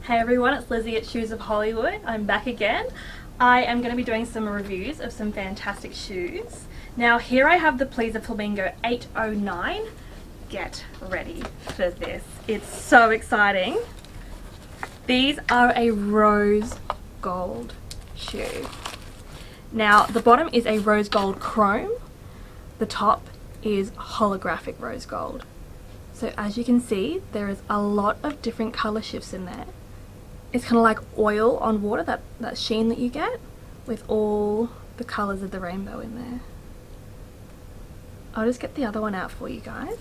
Hey everyone, it's Lizzie at Shoes of Hollywood. I'm back again. I am going to be doing some reviews of some fantastic shoes. Now here I have the FLAMINGO-809. Get ready for this. It's so exciting. These are a rose gold shoe. Now the bottom is a rose gold chrome. The top is holographic rose gold. So as you can see, there is a lot of different color shifts in there. It's kind of like oil on water, that sheen that you get with all the colors of the rainbow in there. I'll just get the other one out for you guys.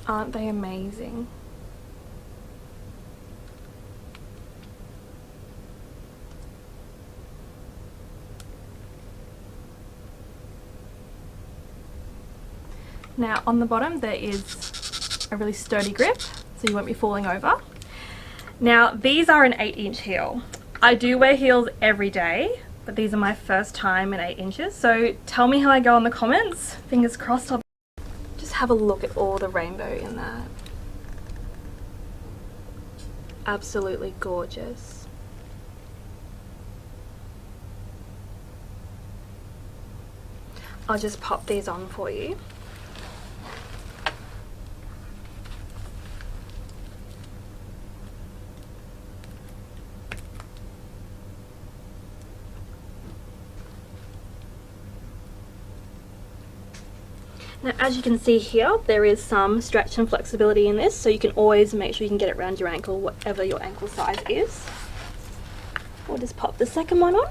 Aren't they amazing? Now on the bottom there is a really sturdy grip, so you won't be falling over. Now these are an 8-inch heel. I do wear heels every day, but these are my first time in 8 inches, so tell me how I go in the comments. Fingers crossed. I'll just have a look at all the rainbow in that. Absolutely gorgeous. I'll just pop these on for you. Now as you can see here, there is some stretch and flexibility in this, so you can always make sure you can get it around your ankle, whatever your ankle size is. We'll just pop the second one on.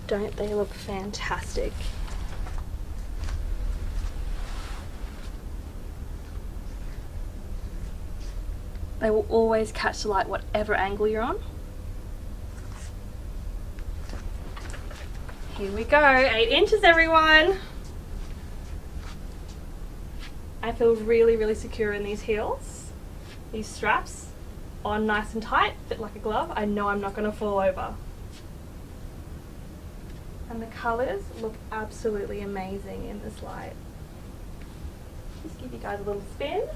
Don't they look fantastic? They will always catch the light whatever angle you're on. Here we go, 8 inches everyone! I feel really, really secure in these heels. These straps on nice and tight, fit like a glove. I know I'm not going to fall over. And the colours look absolutely amazing in this light. Just give you guys a little spin.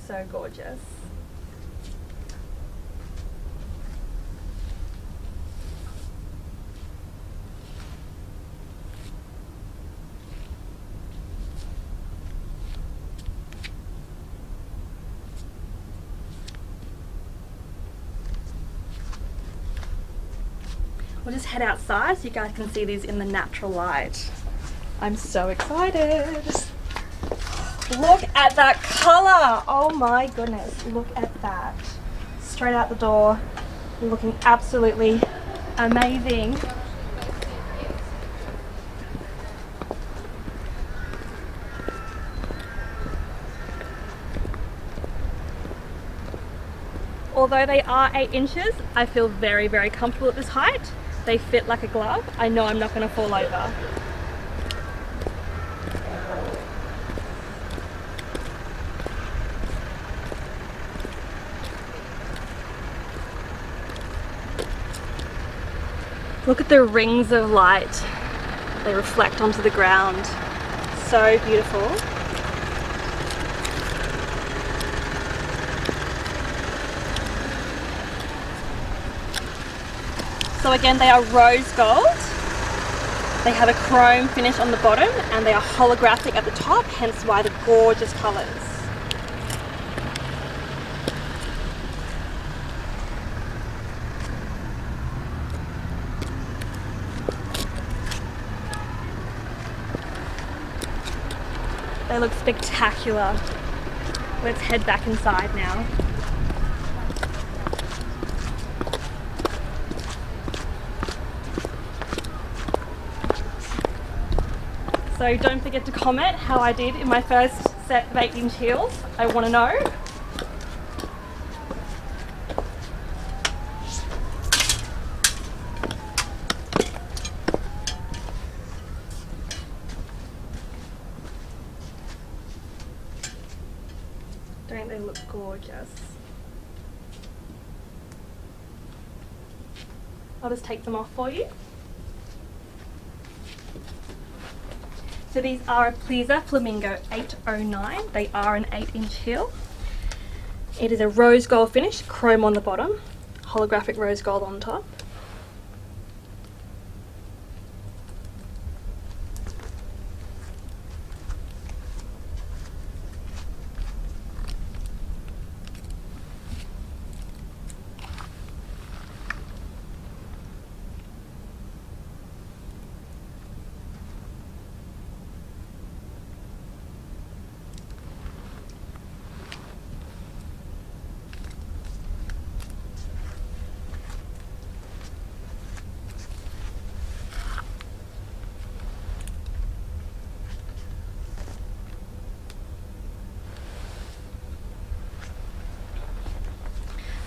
So gorgeous. We'll just head outside so you guys can see these in the natural light. I'm so excited. Look at that colour. Oh my goodness, look at that. Straight out the door, looking absolutely amazing. Although they are 8 inches, I feel very, very comfortable at this height. They fit like a glove. I know I'm not going to fall over. Look at the rings of light. They reflect onto the ground. So beautiful. So again, they are rose gold. They have a chrome finish on the bottom and they are holographic at the top, hence why the gorgeous colours. They look spectacular. Let's head back inside now. So don't forget to comment how I did in my first set of 8-inch heels? I want to know. Don't they look gorgeous? I'll just take them off for you. So these are a Pleaser FLAMINGO-809. They are an 8-inch heel. It is a rose gold finish, chrome on the bottom, holographic rose gold on top.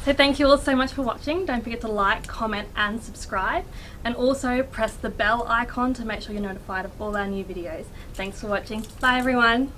So thank you all so much for watching. Don't forget to like, comment and subscribe, and also press the bell icon to make sure you're notified of all our new videos. Thanks for watching. Bye everyone.